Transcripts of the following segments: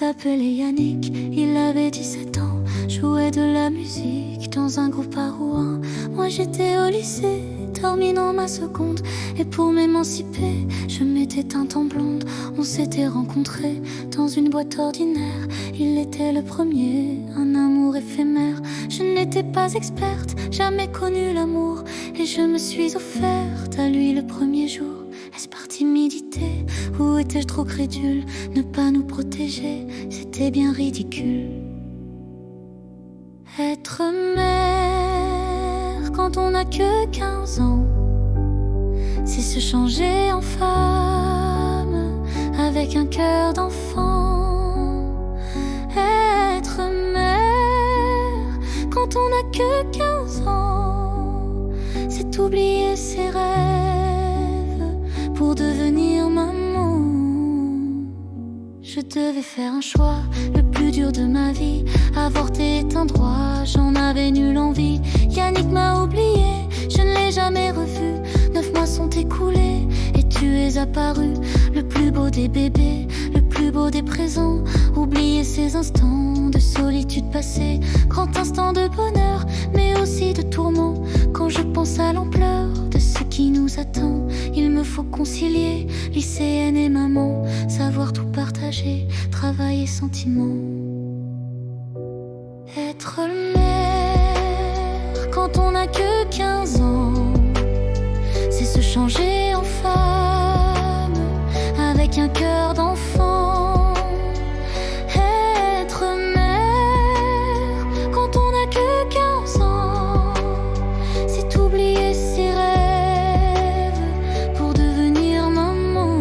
s'appelait Yannick, il avait 17 ans, jouait de la musique dans un groupe à Rouen. Moi j'étais au lycée, terminant ma seconde, et pour m'émanciper, je m'étais teinte en blonde. On s'était rencontrés dans une boîte ordinaire, il était le premier, un amour éphémère. Je n'étais pas experte, jamais connu l'amour, et je me suis offerte à lui le premier jour. Est-ce par timidité ou étais-je trop crédule? Ne pas nous protéger, c'était bien ridicule. Être mère quand on n'a que 15 ans, c'est se changer en femme avec un cœur d'enfant. Être mère quand on n'a que 15 ans, c'est oublier ses rêves pour devenir maman. Je devais faire un choix, le plus dur de ma vie. Avorter est un droit, j'en avais nulle envie. Yannick m'a oublié, je ne l'ai jamais revu. 9 mois sont écoulés et tu es apparu. Le plus beau des bébés, le plus beau des présents. Oublier ces instants de solitude passée, grand instant de bonheur, mais aussi de tourment. Quand je pense à l'ampleur de ce qui nous attend, il me faut concilier lycéenne et maman, savoir tout partager, travail et sentiment. Être mère quand on n'a que 15 ans, c'est se changer en femme avec un cœur d'enfant. Être mère quand on n'a que 15 ans, c'est oublier ses rêves pour devenir maman.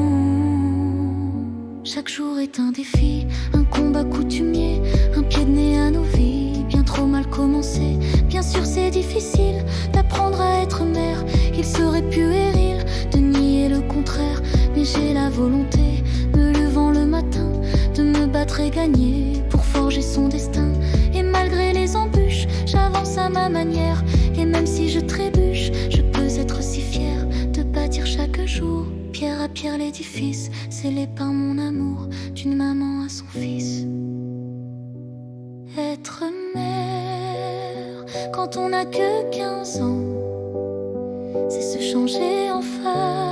Chaque jour est un défi, un combat coutumier, un pied de nez à nos vies, bien trop mal commencé. Bien sûr c'est difficile d'apprendre à être mère, il serait puéril de nier le contraire. Mais j'ai la volonté, me levant le matin, de me battre et gagner pour forger son destin. Et malgré les embûches, j'avance à ma manière. Et même si je trébuche, je peux être si fière de bâtir chaque jour, pierre à pierre l'édifice, scellé par mon amour, d'une maman à son fils. Être mère quand on n'a que 15 ans, c'est se changer en femme